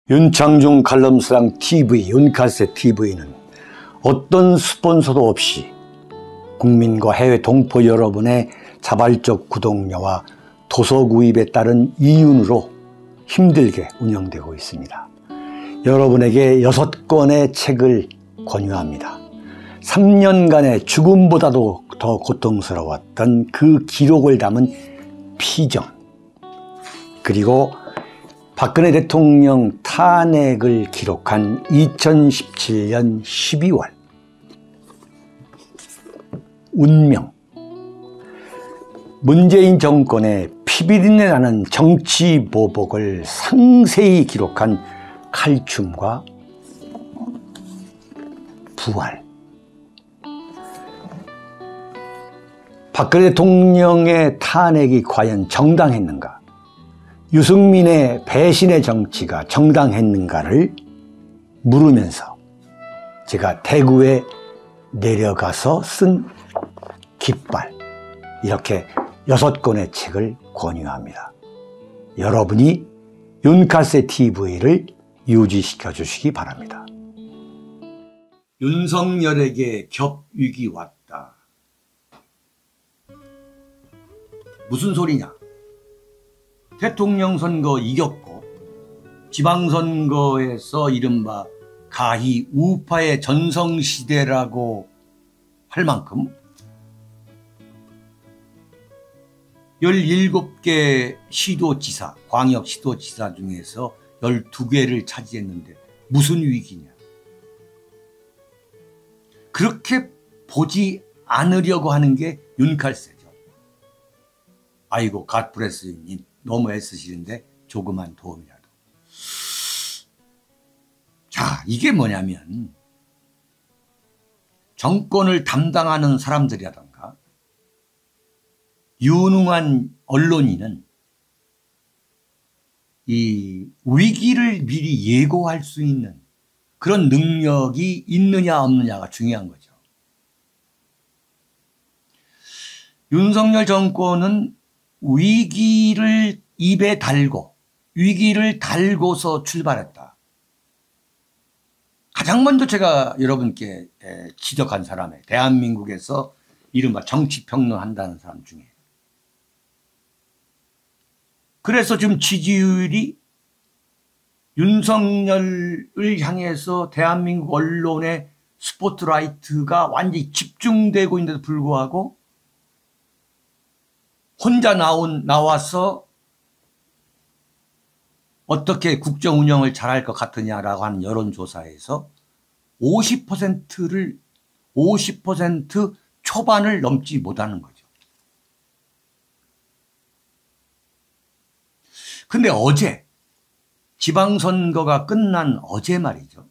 윤창중 칼럼스랑 TV, 윤칼세 TV는 어떤 스폰서도 없이 국민과 해외 동포 여러분의 자발적 구독료와 도서 구입에 따른 이윤으로 힘들게 운영되고 있습니다. 여러분에게 6권의 책을 권유합니다. 3년간의 죽음보다도 더 고통스러웠던 그 기록을 담은 피정, 그리고 박근혜 대통령 탄핵을 기록한 2017년 12월 운명, 문재인 정권의 피비린내 나는 정치 보복을 상세히 기록한 칼춤과 부활, 박근혜 대통령의 탄핵이 과연 정당했는가, 유승민의 배신의 정치가 정당했는가를 물으면서 제가 대구에 내려가서 쓴 깃발, 이렇게 6권의 책을 권유합니다. 여러분이 윤칼세 TV를 유지시켜 주시기 바랍니다. 윤석열에게 겹위기 왔다. 무슨 소리냐? 대통령 선거 이겼고 지방선거에서 이른바 가히 우파의 전성시대라고 할 만큼 17개 시도지사, 광역시도지사 중에서 12개를 차지했는데 무슨 위기냐? 그렇게 보지 않으려고 하는 게 윤칼세죠. 아이고, 갓브레스님 너무 애쓰시는데 조그만 도움이라도. 자, 이게 뭐냐면 정권을 담당하는 사람들이라던가 유능한 언론인은 이 위기를 미리 예고할 수 있는 그런 능력이 있느냐 없느냐가 중요한 거죠. 윤석열 정권은 위기를 입에 달고 위기를 달고서 출발했다. 가장 먼저 제가 여러분께 지적한 사람에 대한민국에서 이른바 정치평론한다는 사람 중에, 그래서 지금 지지율이 윤석열을 향해서 대한민국 언론의 스포트라이트가 완전히 집중되고 있는데도 불구하고 혼자 나와서 어떻게 국정 운영을 잘할 것 같으냐라고 하는 여론조사에서 50% 초반을 넘지 못하는 거죠. 근데 어제 지방선거가 끝난 어제 말이죠.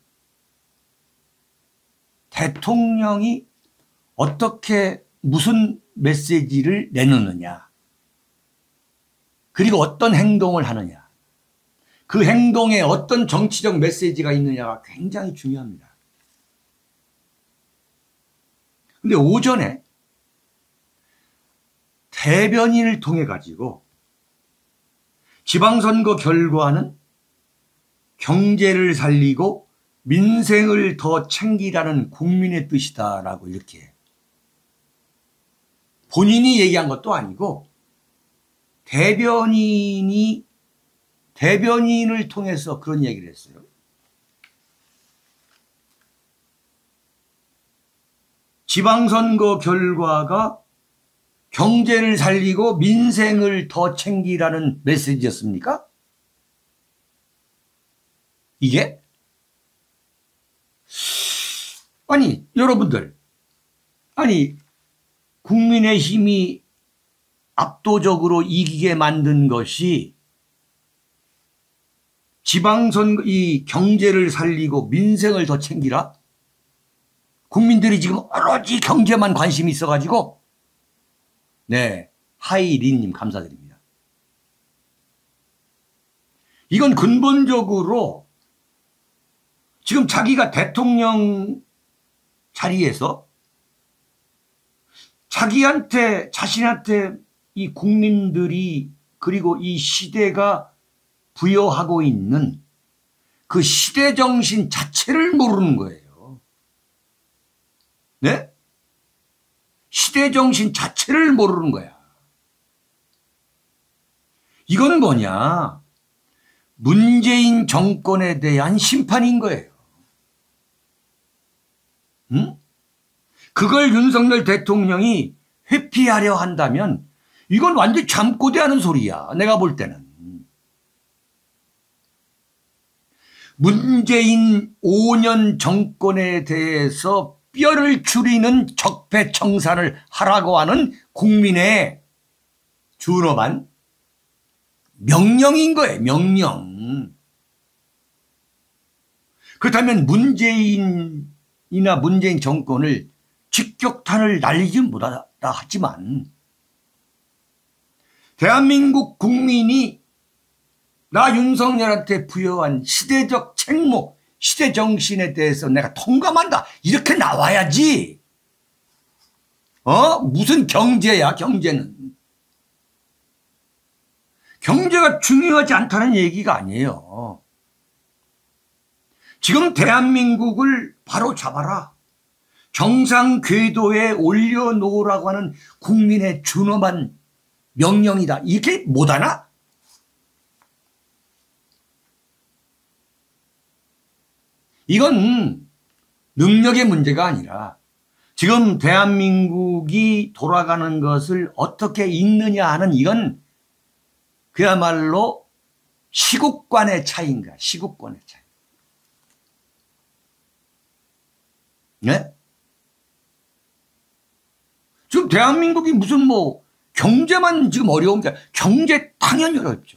대통령이 어떻게 무슨 메시지를 내놓느냐, 그리고 어떤 행동을 하느냐, 그 행동에 어떤 정치적 메시지가 있느냐가 굉장히 중요합니다. 근데 오전에 대변인을 통해 가지고 지방선거 결과는 경제를 살리고 민생을 더 챙기라는 국민의 뜻이다라고 이렇게 본인이 얘기한 것도 아니고 대변인을 통해서 그런 얘기를 했어요. 지방선거 결과가 경제를 살리고 민생을 더 챙기라는 메시지였습니까? 이게? 아니, 여러분들, 아니, 국민의힘이 압도적으로 이기게 만든 것이 지방선거, 이 경제를 살리고 민생을 더 챙기라? 국민들이 지금 오로지 경제만 관심이 있어가지고, 네, 하이린님 감사드립니다. 이건 근본적으로 지금 자기가 대통령 자리에서 자신한테 이 국민들이 그리고 이 시대가 부여하고 있는 그 시대 정신 자체를 모르는 거예요. 네? 시대 정신 자체를 모르는 거야. 이건 뭐냐? 문재인 정권에 대한 심판인 거예요. 응? 그걸 윤석열 대통령이 회피하려 한다면 이건 완전히 잠꼬대하는 소리야. 내가 볼 때는. 문재인 5년 정권에 대해서 뼈를 추리는 적폐청산을 하라고 하는 국민의 준엄한 명령인 거예요. 명령. 그렇다면 문재인 정권을 직격탄을 날리지 못하다 하지만 대한민국 국민이 나 윤석열한테 부여한 시대적 책무, 시대 정신에 대해서 내가 통감한다. 이렇게 나와야지. 무슨 경제야, 경제는. 경제가 중요하지 않다는 얘기가 아니에요. 지금 대한민국을 바로 잡아라. 정상 궤도에 올려놓으라고 하는 국민의 준엄한 명령이다. 이렇게 못하나? 이건 능력의 문제가 아니라 지금 대한민국이 돌아가는 것을 어떻게 읽느냐 하는 이건 그야말로 시국관의 차이인가, 시국관의 차이. 네? 지금 대한민국이 무슨 경제만 지금 어려운데 경제 당연히 어렵죠.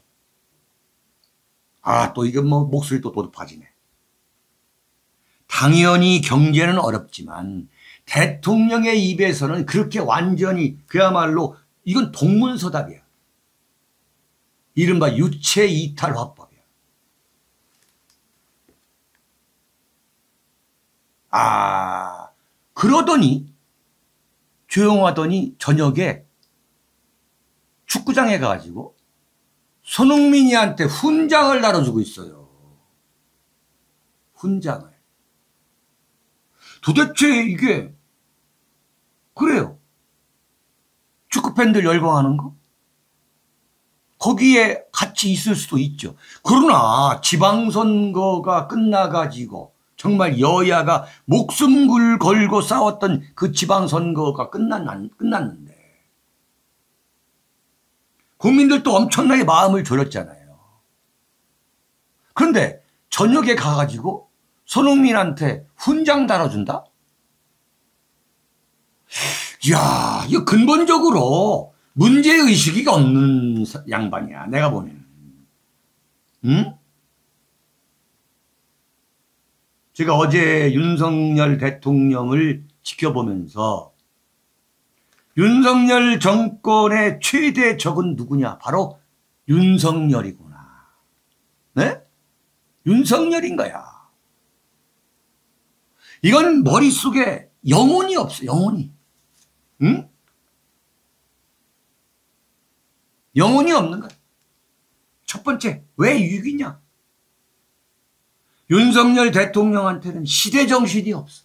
또 이게 목소리 또 높아지네. 당연히 경제는 어렵지만 대통령의 입에서는 그렇게 완전히 그야말로 이건 동문서답이야. 이른바 유체이탈 화법이야. 그러더니 조용하더니 저녁에 축구장에 가가지고 손흥민이한테 훈장을 나눠주고 있어요. 훈장을. 도대체 이게 그래요. 축구팬들 열광하는 거? 거기에 같이 있을 수도 있죠. 그러나 지방선거가 끝나가지고 정말 여야가 목숨 걸고 싸웠던 그 지방선거가 끝났는데 국민들도 엄청나게 마음을 졸였잖아요. 그런데 저녁에 가가지고 손흥민한테 훈장 달아준다? 이야, 이거 근본적으로 문제의식이 없는 양반이야, 내가 보면. 응? 제가 어제 윤석열 대통령을 지켜보면서 윤석열 정권의 최대 적은 누구냐? 바로 윤석열이구나. 네? 윤석열인 거야. 이건 머릿속에 영혼이 없어, 영혼이. 응? 영혼이 없는 거야. 첫 번째, 왜 6위냐? 윤석열 대통령한테는 시대정신이 없어.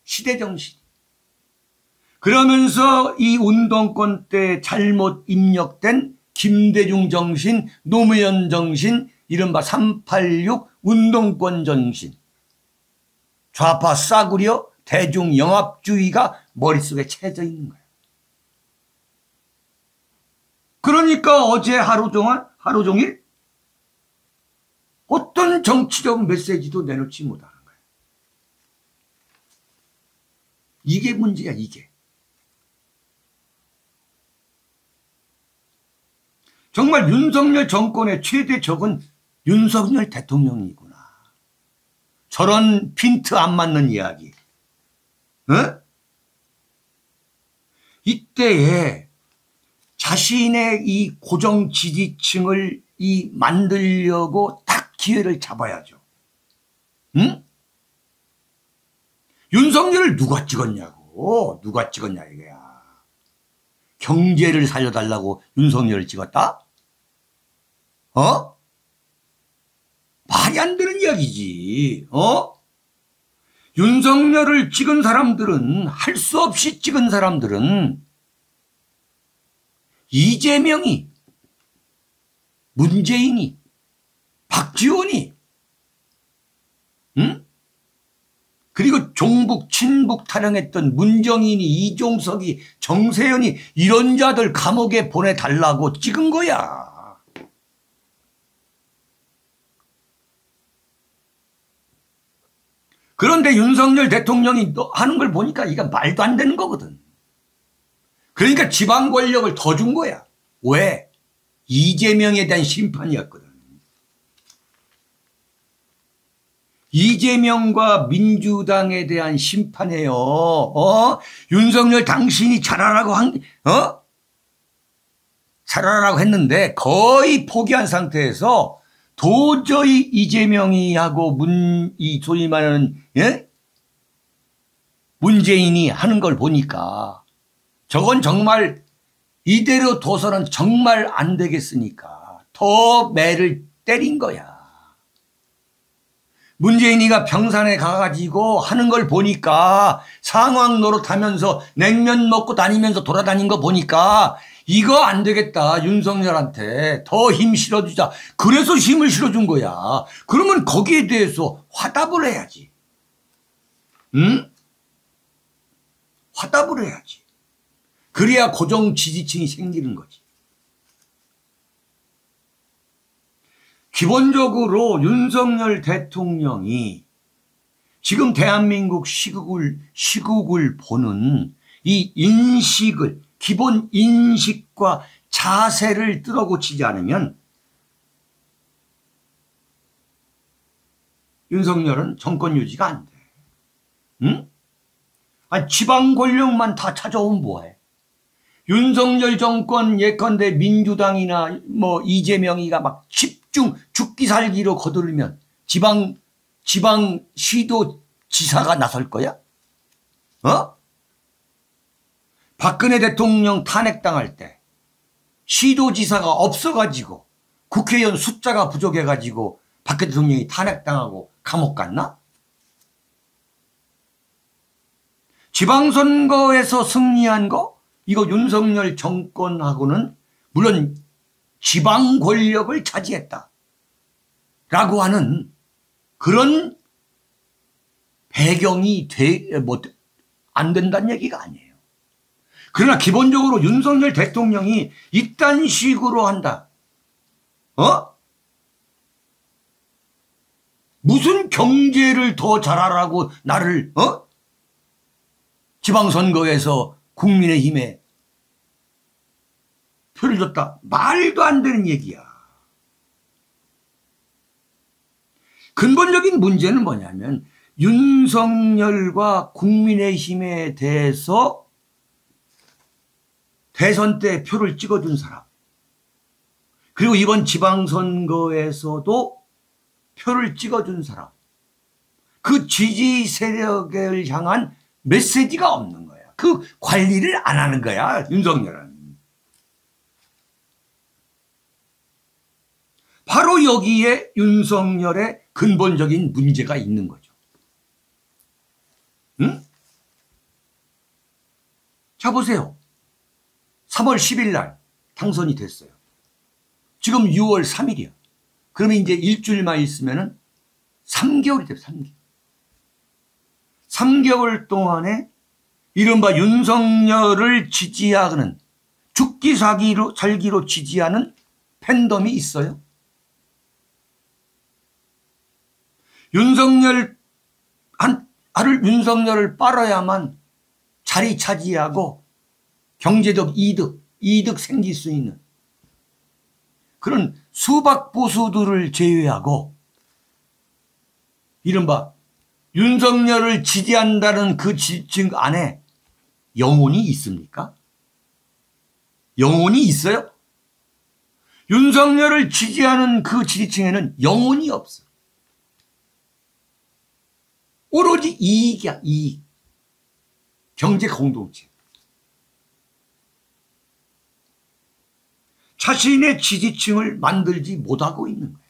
시대정신. 그러면서 이 운동권 때 잘못 입력된 김대중 정신, 노무현 정신, 이른바 386 운동권 정신. 좌파 싸구려 대중 영합주의가 머릿속에 채져 있는 거야. 그러니까 어제 하루 종일 어떤 정치적 메시지도 내놓지 못하는 거야. 이게 문제야, 이게. 정말 윤석열 정권의 최대 적은 윤석열 대통령이구나. 저런 핀트 안 맞는 이야기. 이때에 자신의 이 고정 지지층을 만들려고 딱 기회를 잡아야죠. 응? 윤석열을 누가 찍었냐고. 누가 찍었냐 이거야. 경제를 살려달라고 윤석열을 찍었다? 말이 안 되는 이야기지. 윤석열을 찍은 사람들은, 할 수 없이 찍은 사람들은 이재명이, 문재인이, 박지원이, 응? 그리고 종북, 친북 타령했던 문정인이, 이종석이, 정세현이 이런 자들 감옥에 보내달라고 찍은 거야. 그런데 윤석열 대통령이 하는 걸 보니까 이게 말도 안 되는 거거든. 그러니까 지방 권력을 더 준 거야. 왜? 이재명에 대한 심판이었거든. 이재명과 민주당에 대한 심판이에요. 윤석열 당신이 잘하라고 잘하라고 했는데 거의 포기한 상태에서 도저히 이재명이 하고 이 소위 말하는, 예? 문재인이 하는 걸 보니까 저건 정말 이대로 둬서는 정말 안 되겠으니까 더 매를 때린 거야. 문재인이가 평산에 가가지고 하는 걸 보니까 상황 노릇하면서 냉면 먹고 다니면서 돌아다닌 거 보니까 이거 안 되겠다. 윤석열한테 더 힘 실어주자. 그래서 힘을 실어준 거야. 그러면 거기에 대해서 화답을 해야지. 응? 화답을 해야지. 그래야 고정 지지층이 생기는 거지. 기본적으로 윤석열 대통령이 지금 대한민국 시국을 보는 이 인식을, 기본 인식과 자세를 뜯어고치지 않으면 윤석열은 정권 유지가 안 돼. 응? 아니, 지방 권력만 다 찾아오면 뭐해? 윤석열 정권 예컨대 민주당이나 뭐 이재명이가 막 집중 죽기 살기로 거두르면 지방 시도 지사가 나설 거야? 박근혜 대통령 탄핵당할 때 시도지사가 없어가지고 국회의원 숫자가 부족해가지고 박근혜 대통령이 탄핵당하고 감옥 갔나? 지방선거에서 승리한 거? 이거 윤석열 정권하고는 물론 지방 권력을 차지했다 라고 하는 그런 배경이 안 된다는 얘기가 아니에요. 그러나 기본적으로 윤석열 대통령이 이딴 식으로 한다. 무슨 경제를 더 잘하라고 나를 지방선거에서 국민의힘에 표를 줬다. 말도 안 되는 얘기야. 근본적인 문제는 뭐냐면 윤석열과 국민의힘에 대해서 대선 때 표를 찍어준 사람, 그리고 이번 지방선거에서도 표를 찍어준 사람, 그 지지 세력을 향한 메시지가 없는 거야. 그 관리를 안 하는 거야, 윤석열은. 바로 여기에 윤석열의 근본적인 문제가 있는 거죠. 응? 자, 보세요. 3월 10일 날 당선이 됐어요. 지금 6월 3일이야. 그러면 이제 일주일만 있으면은 3개월이 돼요, 3개월. 3개월 동안에 이른바 윤석열을 지지하는, 죽기 살기로 지지하는 팬덤이 있어요. 윤석열을 빨아야만 자리 차지하고 경제적 이득 생길 수 있는 그런 수박 보수들을 제외하고 이른바 윤석열을 지지한다는 그 지지층 안에 영혼이 있습니까? 영혼이 있어요? 윤석열을 지지하는 그 지지층에는 영혼이 없어. 오로지 이익이야, 이익. 경제 공동체. 자신의 지지층을 만들지 못하고 있는 거예요.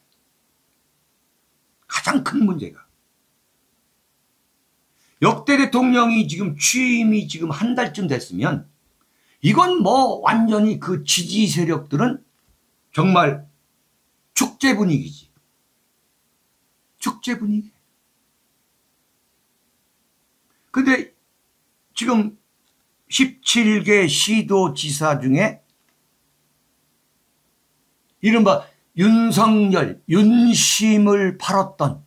가장 큰 문제가. 역대 대통령이 지금 취임이 지금 한 달쯤 됐으면 이건 뭐 완전히 그 지지 세력들은 정말 축제 분위기지. 축제 분위기. 근데 지금 17개 시도지사 중에 이른바 윤석열, 윤심을 팔았던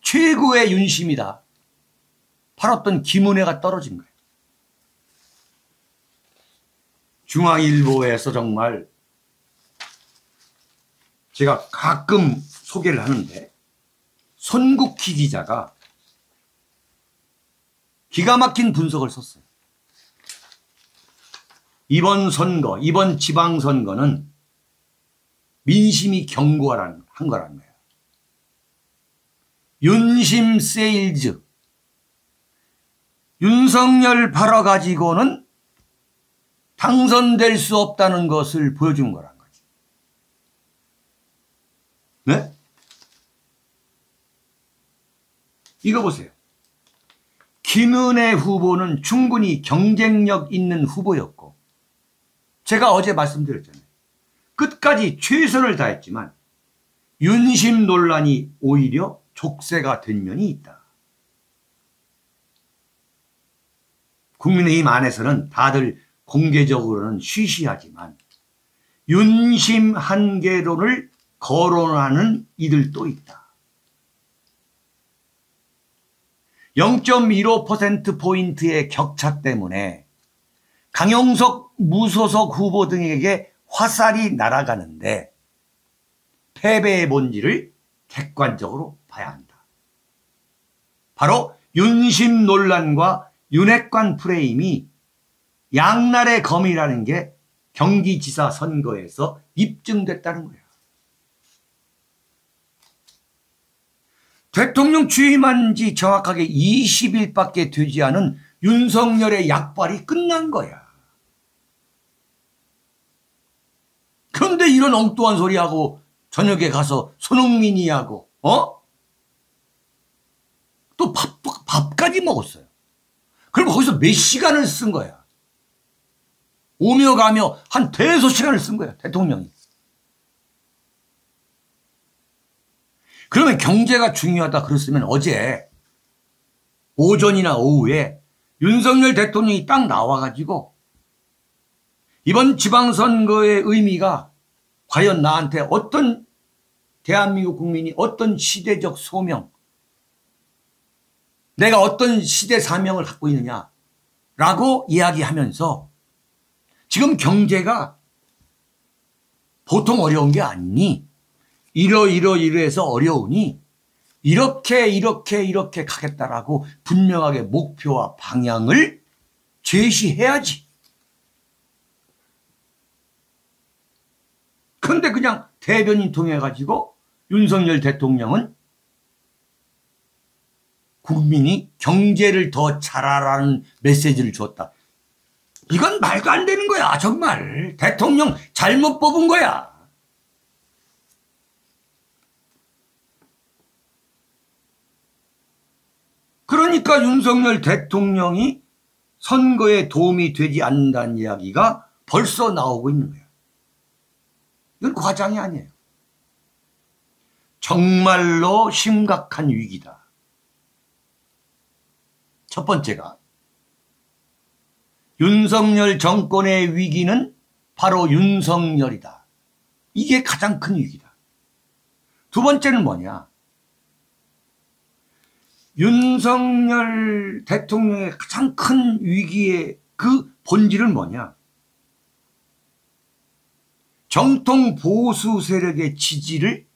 최고의 윤심이다. 팔았던 김은혜가 떨어진 거예요. 중앙일보에서 정말 제가 가끔 소개를 하는데 손국희 기자가 기가 막힌 분석을 썼어요. 이번 선거, 이번 지방선거는 민심이 견고한 거라는 거예요. 윤심 세일즈, 윤석열 팔아가지고는 당선될 수 없다는 것을 보여준 거란 거지. 네? 이거 보세요. 김은혜 후보는 충분히 경쟁력 있는 후보였고 제가 어제 말씀드렸잖아요. 끝까지 최선을 다했지만 윤심 논란이 오히려 족쇄가 된 면이 있다. 국민의힘 안에서는 다들 공개적으로는 쉬쉬하지만 윤심 한계론을 거론하는 이들도 있다. 0.15%포인트의 격차 때문에 강용석 무소속 후보 등에게 화살이 날아가는데 패배의 본질을 객관적으로 봐야 한다. 바로 윤심 논란과 윤핵관 프레임이 양날의 검이라는 게 경기지사 선거에서 입증됐다는 거예요. 대통령 취임한 지 정확하게 20일밖에 되지 않은 윤석열의 약발이 끝난 거야. 그런데 이런 엉뚱한 소리하고 저녁에 가서 손흥민이 하고 또 밥까지 먹었어요. 그럼 거기서 몇 시간을 쓴 거야. 오며 가며 한 대여섯 시간을 쓴 거야, 대통령이. 그러면 경제가 중요하다 그랬으면 어제 오전이나 오후에 윤석열 대통령이 딱 나와가지고 이번 지방선거의 의미가 과연 나한테 어떤 대한민국 국민이 어떤 시대적 소명, 내가 어떤 시대 사명을 갖고 있느냐라고 이야기하면서 지금 경제가 보통 어려운 게 아니니 이러해서 어려우니 이렇게 가겠다라고 분명하게 목표와 방향을 제시해야지. 그런데 그냥 대변인 통해 가지고 윤석열 대통령은 국민이 경제를 더 잘하라는 메시지를 줬다. 이건 말도 안 되는 거야. 정말 대통령 잘못 뽑은 거야. 그러니까 윤석열 대통령이 선거에 도움이 되지 않는다는 이야기가 벌써 나오고 있는 거예요. 이건 과장이 아니에요. 정말로 심각한 위기다. 첫 번째가 윤석열 정권의 위기는 바로 윤석열이다. 이게 가장 큰 위기다. 두 번째는 뭐냐? 윤석열 대통령의 가장 큰 위기의 그 본질은 뭐냐? 정통 보수 세력의 지지를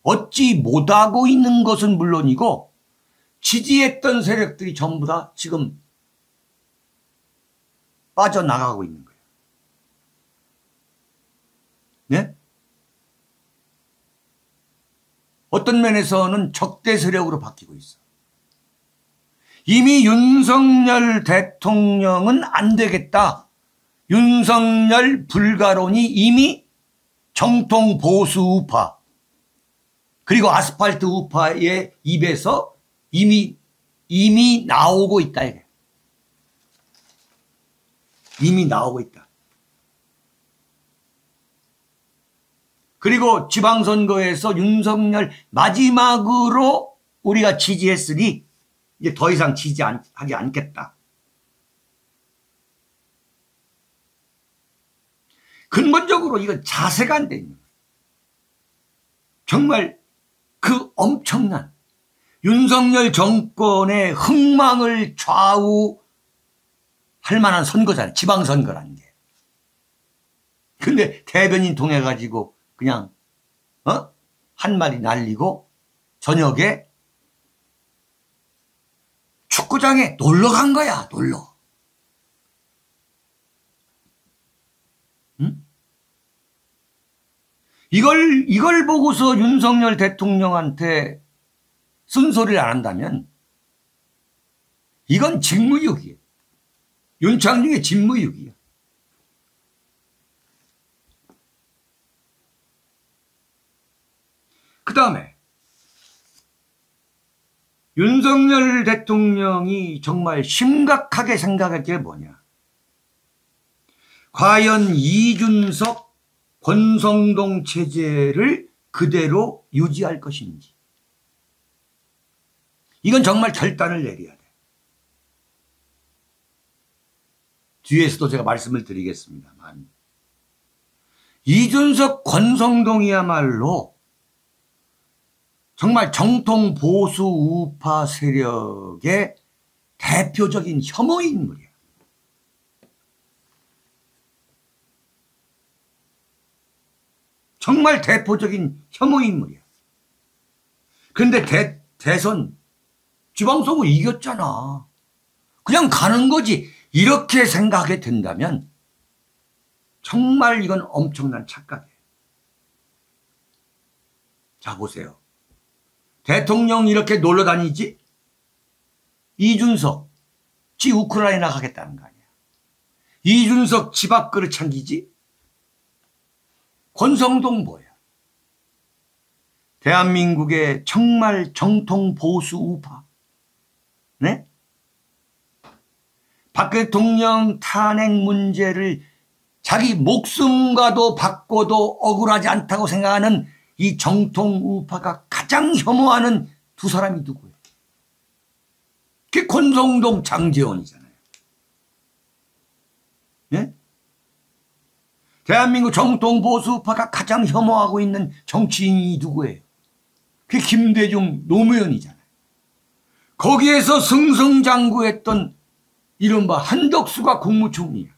얻지 못하고 있는 것은 물론이고 지지했던 세력들이 전부 다 지금 빠져나가고 있는 거예요. 네? 어떤 면에서는 적대 세력으로 바뀌고 있어. 이미 윤석열 대통령은 안 되겠다. 윤석열 불가론이 이미 정통 보수 우파, 그리고 아스팔트 우파의 입에서 이미 나오고 있다. 이게. 이미 나오고 있다. 그리고 지방선거에서 윤석열 마지막으로 우리가 지지했으니 이제 더 이상 지지하지 않겠다. 근본적으로 이건 자세가 안 돼 있는 거예요. 정말 그 엄청난 윤석열 정권의 흥망을 좌우할 만한 선거잖아요. 지방선거라는 게. 근데 대변인 통해 가지고 그냥 한 마리 날리고 저녁에 축구장에 놀러 간 거야. 놀러. 응? 이걸 보고서 윤석열 대통령한테 쓴소리를 안 한다면 이건 직무유기예요. 윤창중의 직무유기예요. 그 다음에 윤석열 대통령이 정말 심각하게 생각할 게 뭐냐. 과연 이준석, 권성동 체제를 그대로 유지할 것인지. 이건 정말 결단을 내려야 돼. 뒤에서도 제가 말씀을 드리겠습니다만 이준석, 권성동이야말로 정말 정통 보수 우파 세력의 대표적인 혐오 인물이야. 정말 대표적인 혐오 인물이야. 그런데 대선 지방선거 이겼잖아. 그냥 가는 거지. 이렇게 생각하게 된다면 정말 이건 엄청난 착각이에요. 자, 보세요. 대통령 이렇게 놀러 다니지? 이준석, 지 우크라이나 가겠다는 거 아니야. 이준석 집 앞그릇 챙기지? 권성동 뭐야? 대한민국의 정말 정통 보수 우파. 네? 박 대통령 탄핵 문제를 자기 목숨과도 바꿔도 억울하지 않다고 생각하는 이 정통 우파가 가장 혐오하는 두 사람이 누구예요? 그게 권성동, 장제원이잖아요. 네? 대한민국 정통 보수 우파가 가장 혐오하고 있는 정치인이 누구예요? 그게 김대중, 노무현이잖아요. 거기에서 승승장구했던 이른바 한덕수가 국무총리야.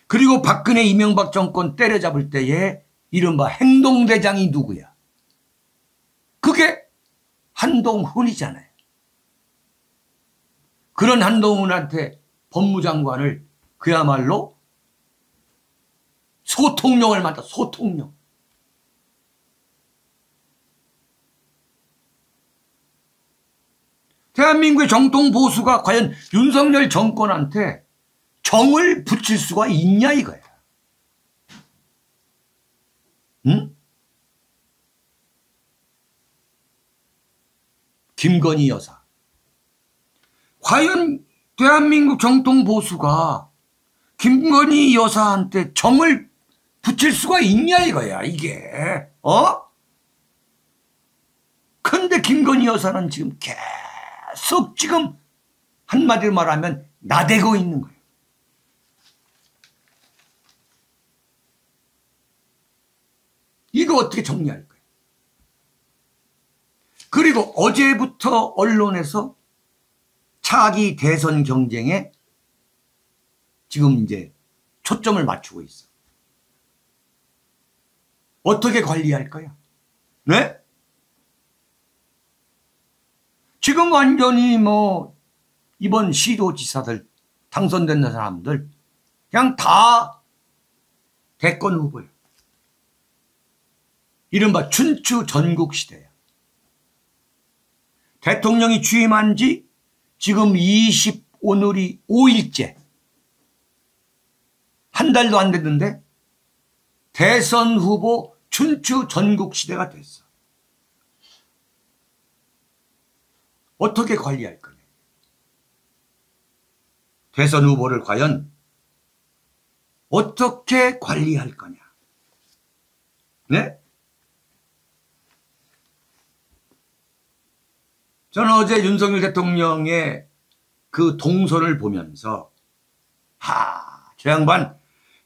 그리고 박근혜 이명박 정권 때려잡을 때에 이른바 행동대장이 누구야? 그게 한동훈이잖아요. 그런 한동훈한테 법무장관을 그야말로 소통령을 맡아. 소통령. 대한민국의 정통 보수가 과연 윤석열 정권한테 정을 붙일 수가 있냐 이거야. 응? 김건희 여사. 과연 대한민국 정통 보수가 김건희 여사한테 정을 붙일 수가 있냐 이거야 이게. 근데 김건희 여사는 지금 계속 지금 한마디로 말하면 나대고 있는 거예요. 이거 어떻게 정리할 거예요? 그리고 어제부터 언론에서 차기 대선 경쟁에 지금 이제 초점을 맞추고 있어. 어떻게 관리할 거야? 네? 지금 완전히 이번 시도지사들 당선된 사람들 그냥 다 대권 후보야. 이른바 춘추 전국시대야. 대통령이 취임한 지 지금 오늘이 5일째. 한 달도 안 됐는데 대선 후보 춘추 전국시대가 됐어. 어떻게 관리할 거냐. 대선 후보를 과연 어떻게 관리할 거냐. 네? 저는 어제 윤석열 대통령의 그 동선을 보면서 저 양반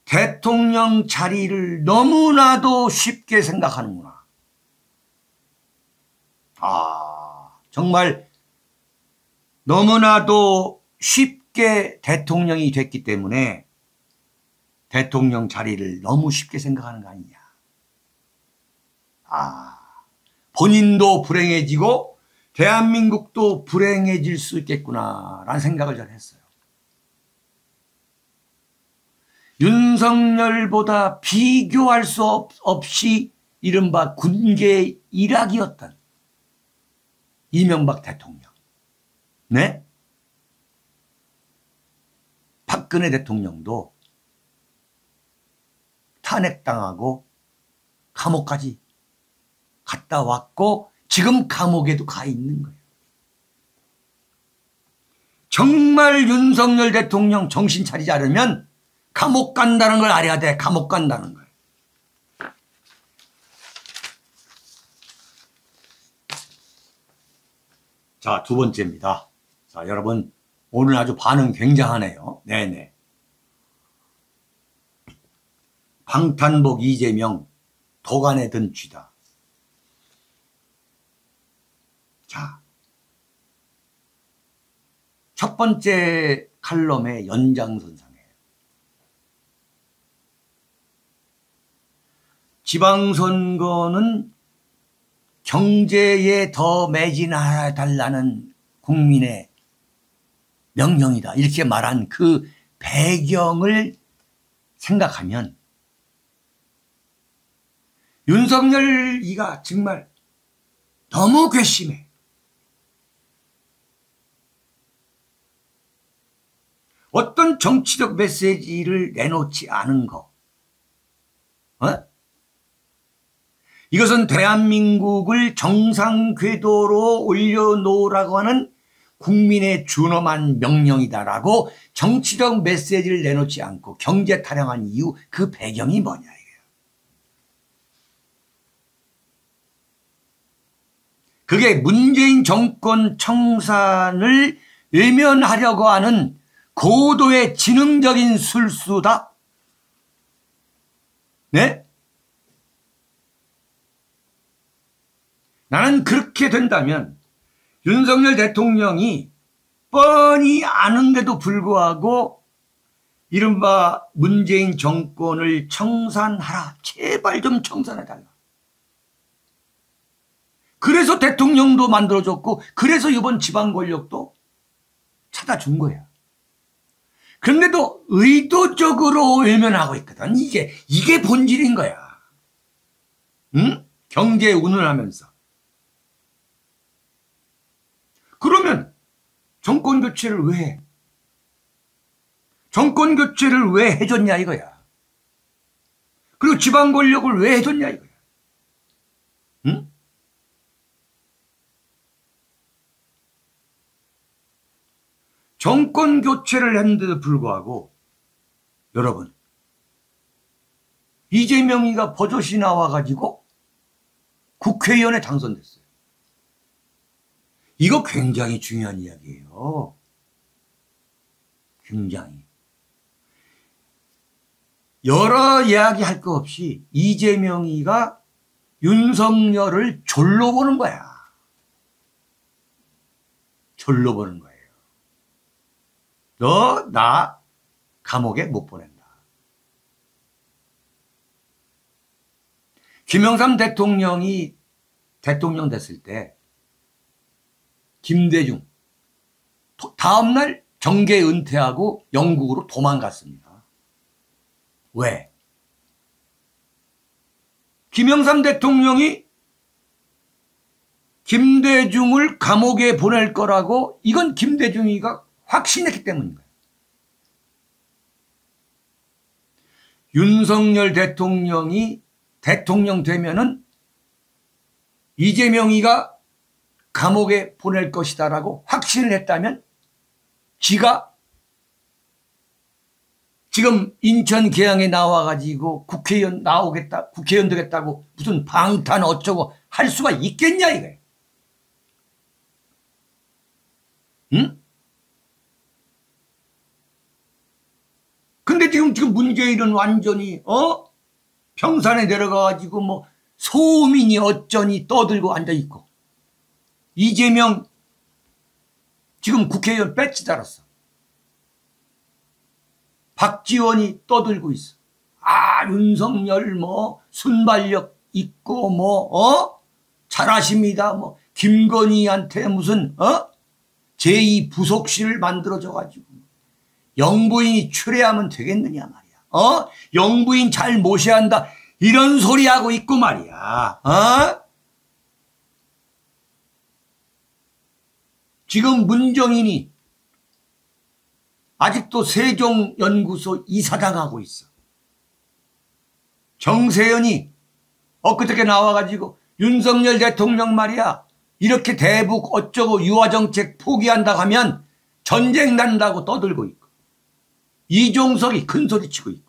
대통령 자리를 너무나도 쉽게 생각하는구나. 정말 너무나도 쉽게 대통령이 됐기 때문에 대통령 자리를 너무 쉽게 생각하는 거 아니냐. 본인도 불행해지고 대한민국도 불행해질 수 있겠구나라는 생각을 전 했어요. 윤석열보다 비교할 수 없이 이른바 군계 일학이었던 이명박 대통령. 네? 박근혜 대통령도 탄핵당하고 감옥까지 갔다 왔고 지금 감옥에도 가 있는 거예요. 정말 윤석열 대통령 정신 차리지 않으면 감옥 간다는 걸 알아야 돼. 감옥 간다는 걸. 자, 두 번째입니다. 자, 여러분 오늘 아주 반응 굉장하네요. 네네. 방탄복 이재명 도간에 든 쥐다. 자, 첫 번째 칼럼의 연장선상이에요. 지방선거는 경제에 더 매진해달라는 국민의 명령이다. 이렇게 말한 그 배경을 생각하면 윤석열이가 정말 너무 괘씸해. 어떤 정치적 메시지를 내놓지 않은 거. 이것은 대한민국을 정상 궤도로 올려놓으라고 하는 국민의 준엄한 명령이다라고 정치적 메시지를 내놓지 않고 경제 타령한 이유, 그 배경이 뭐냐 이게요. 그게 문재인 정권 청산을 외면하려고 하는 고도의 지능적인 술수다. 네? 나는 그렇게 된다면 윤석열 대통령이 뻔히 아는데도 불구하고 이른바 문재인 정권을 청산하라. 제발 좀 청산해달라. 그래서 대통령도 만들어줬고 그래서 이번 지방 권력도 찾아준 거야. 그런데도 의도적으로 외면하고 있거든. 이게 본질인 거야. 응? 경제에 운운하면서. 그러면 정권 교체를 왜 해? 정권 교체를 왜 해줬냐 이거야. 그리고 지방 권력을 왜 해줬냐 이거야. 응? 정권 교체를 했는데도 불구하고 여러분 이재명이가 버젓이 나와가지고 국회의원에 당선됐어요. 이거 굉장히 중요한 이야기예요. 굉장히. 여러 이야기 할 거 없이 이재명이가 윤석열을 졸로 보는 거야. 졸로 보는 거예요. 너, 나 감옥에 못 보낸다. 김영삼 대통령이 대통령 됐을 때 김대중 다음날 정계 은퇴하고 영국으로 도망갔습니다. 왜? 김영삼 대통령이 김대중을 감옥에 보낼 거라고 이건 김대중이가 확신했기 때문인 거예요. 윤석열 대통령이 대통령 되면은 이재명이가 감옥에 보낼 것이다라고 확신을 했다면 지가 지금 인천 계양에 나와가지고 국회의원 국회의원 되겠다고 무슨 방탄 어쩌고 할 수가 있겠냐 이거예요. 응? 근데 지금 문재인은 완전히 평산에 내려가가지고 뭐 소민이 어쩌니 떠들고 앉아있고, 이재명 지금 국회의원 배지 달았어. 박지원이 떠들고 있어. 윤석열 뭐 순발력 있고 잘하십니다. 뭐 김건희한테 무슨 제2 부속실을 만들어줘가지고 영부인이 출애하면 되겠느냐 말이야. 영부인 잘 모셔야 한다. 이런 소리 하고 있고 말이야. 지금 문정인이 아직도 세종연구소 이사장하고 있어. 정세현이 엊그저께 나와가지고 윤석열 대통령 말이야, 이렇게 대북 어쩌고 유화정책 포기한다고 하면 전쟁 난다고 떠들고 있고, 이종석이 큰소리치고 있고,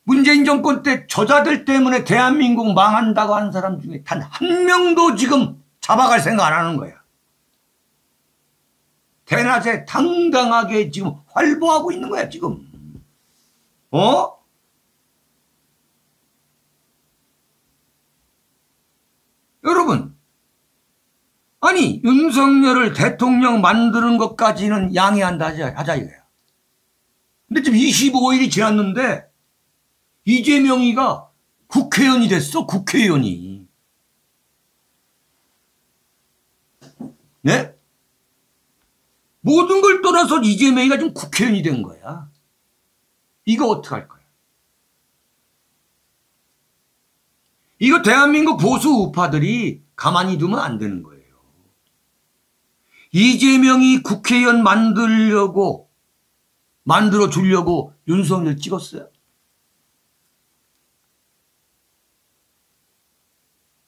문재인 정권 때 저자들 때문에 대한민국 망한다고 하는 사람 중에 단 한 명도 지금 잡아갈 생각 안 하는 거야. 대낮에 당당하게 지금 활보하고 있는 거야 지금. 여러분, 아니 윤석열을 대통령 만드는 것까지는 양해한다 하자 이거야. 근데 지금 25일이 지났는데 이재명이가 국회의원이 됐어. 국회의원이. 네? 모든 걸 떠나서 이재명이가 지금 국회의원이 된 거야. 이거 어떡할 거야? 이거 대한민국 보수 우파들이 가만히 두면 안 되는 거예요. 이재명이 국회의원 만들어 주려고 윤석열 찍었어요?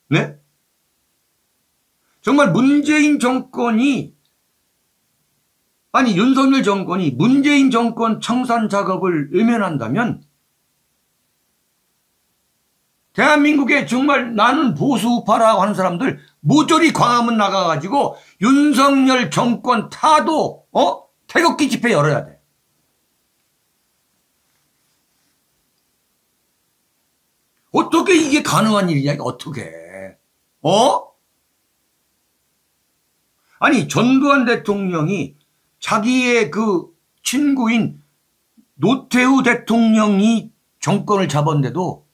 네? 정말 문재인 정권이, 아니 윤석열 정권이 문재인 정권 청산 작업을 외면한다면 대한민국에 정말 나는 보수우파라고 하는 사람들 모조리 광화문 나가가지고 윤석열 정권 타도 태극기 집회 열어야 돼. 어떻게 이게 가능한 일이냐? 어떻게? 아니 전두환 대통령이 자기의 그 친구인 노태우 대통령이 정권을 잡았는데도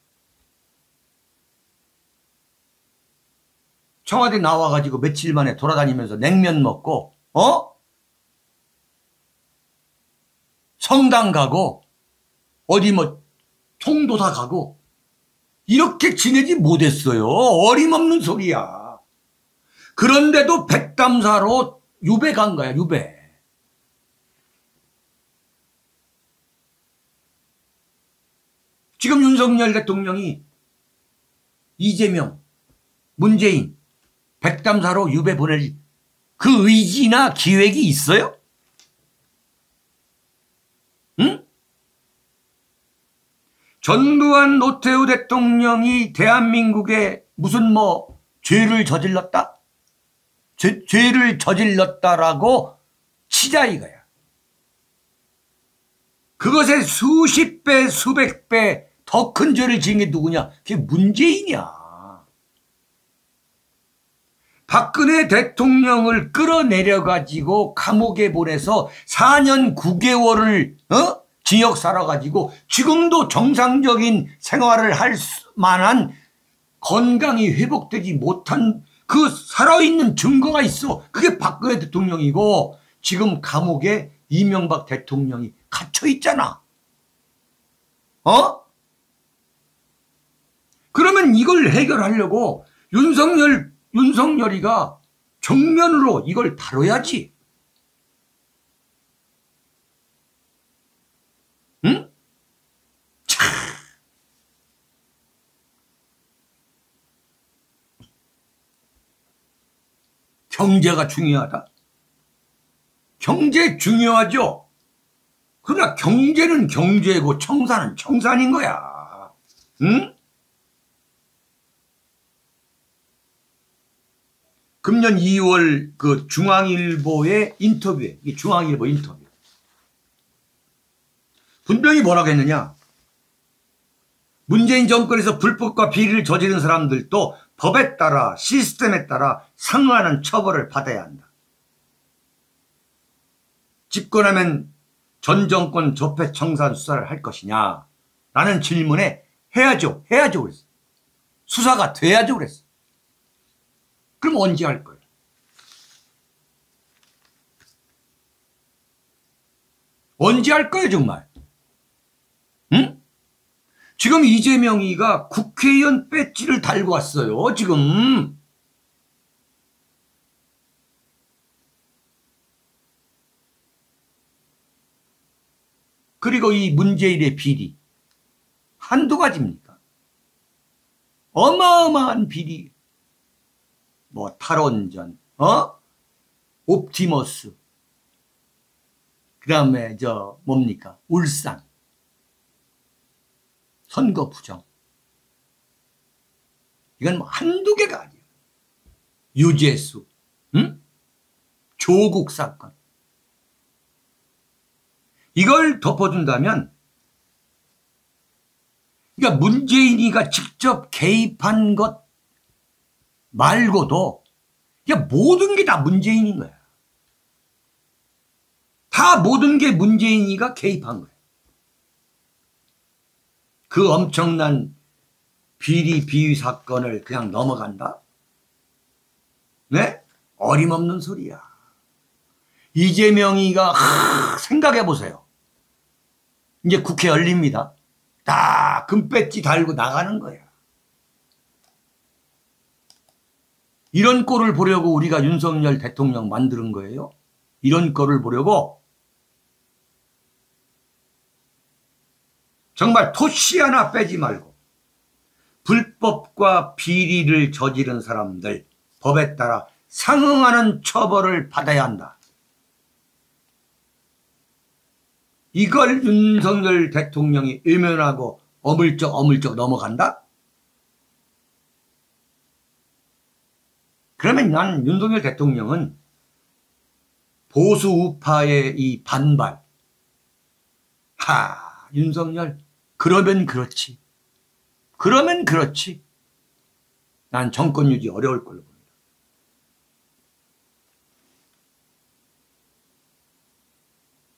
청와대 나와가지고 며칠 만에 돌아다니면서 냉면 먹고 성당 가고 어디 뭐 통도사 가고 이렇게 지내지 못했어요. 어림없는 소리야. 그런데도 백담사로 유배 간 거야. 유배. 지금 윤석열 대통령이 이재명, 문재인 백담사로 유배 보낼 그 의지나 기획이 있어요? 응? 전두환 노태우 대통령이 대한민국에 무슨 뭐 죄를 저질렀다? 죄를 저질렀다라고 치자 이거야. 그것에 수십 배, 수백 배 더 큰 죄를 지은 게 누구냐? 그게 문재인이야. 박근혜 대통령을 끌어내려가지고 감옥에 보내서 4년 9개월을 징역 살아가지고 지금도 정상적인 생활을 할 만한 건강이 회복되지 못한 그 살아있는 증거가 있어. 그게 박근혜 대통령이고 지금 감옥에 이명박 대통령이 갇혀 있잖아. 그러면 이걸 해결하려고 윤석열이가 정면으로 이걸 다뤄야지. 응? 경제가 중요하다? 경제 중요하죠. 그러나 경제는 경제고 청산은 청산인 거야. 응? 금년 2월 그 중앙일보의 인터뷰에, 이 중앙일보 인터뷰. 분명히 뭐라고 했느냐? 문재인 정권에서 불법과 비리를 저지른 사람들도 법에 따라 시스템에 따라 상응하는 처벌을 받아야 한다. 집권하면 전 정권 적폐청산 수사를 할 것이냐? 라는 질문에 해야죠. 해야죠. 그랬어. 수사가 돼야죠. 그랬어. 그럼 언제 할 거예요? 언제 할 거예요, 정말? 응? 지금 이재명이가 국회의원 배지를 달고 왔어요, 지금. 그리고 이 문재인의 비리. 한두 가지입니까? 어마어마한 비리. 뭐 탈원전, 옵티머스, 그 다음에 뭡니까? 울산, 선거 부정. 이건 뭐 한두 개가 아니에요. 유재수, 응? 조국 사건. 이걸 덮어준다면, 그러니까 문재인이가 직접 개입한 것 말고도 모든 게 다 문재인인 거야. 다 모든 게 문재인이가 개입한 거야. 그 엄청난 비리 비위 사건을 그냥 넘어간다? 네? 어림없는 소리야. 이재명이가 생각해 보세요. 이제 국회 열립니다. 다 금배지 달고 나가는 거야. 이런 꼴을 보려고 우리가 윤석열 대통령 만드는 거예요. 이런 꼴을 보려고 정말 토시 하나 빼지 말고 불법과 비리를 저지른 사람들 법에 따라 상응하는 처벌을 받아야 한다. 이걸 윤석열 대통령이 외면하고 어물쩍 넘어간다? 그러면 난 윤석열 대통령은 보수 우파의 이 반발. 윤석열, 그러면 그렇지. 그러면 그렇지. 난 정권 유지 어려울 걸로 봅니다.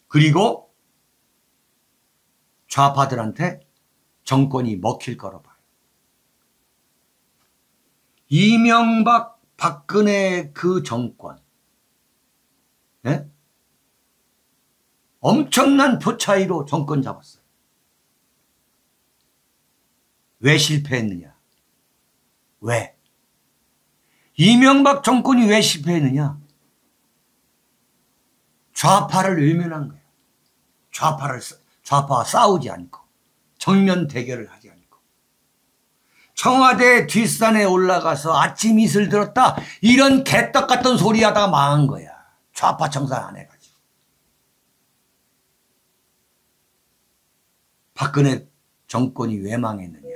그리고 좌파들한테 정권이 먹힐 거로 봐요. 이명박 박근혜 그 정권, 네? 엄청난 표 차이로 정권 잡았어요. 왜 실패했느냐? 왜? 이명박 정권이 왜 실패했느냐? 좌파를 외면한 거예요. 좌파와 싸우지 않고 정면 대결을 하지 않고 청와대 뒷산에 올라가서 아침 이슬 들었다 이런 개떡 같은 소리 하다가 망한 거야. 좌파 청산 안 해가지고. 박근혜 정권이 왜 망했느냐?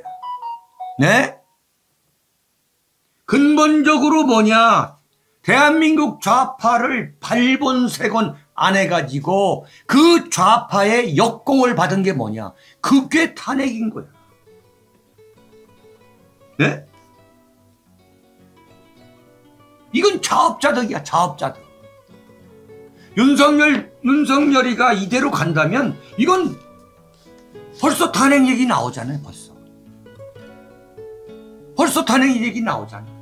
네? 근본적으로 뭐냐? 대한민국 좌파를 발본색원 안 해가지고 그 좌파의 역공을 받은 게 뭐냐? 그게 탄핵인 거야. 네? 이건 자업자득이야, 자업자득. 윤석열이가 이대로 간다면 이건 벌써 탄핵 얘기 나오잖아요, 벌써 탄핵 얘기 나오잖아요.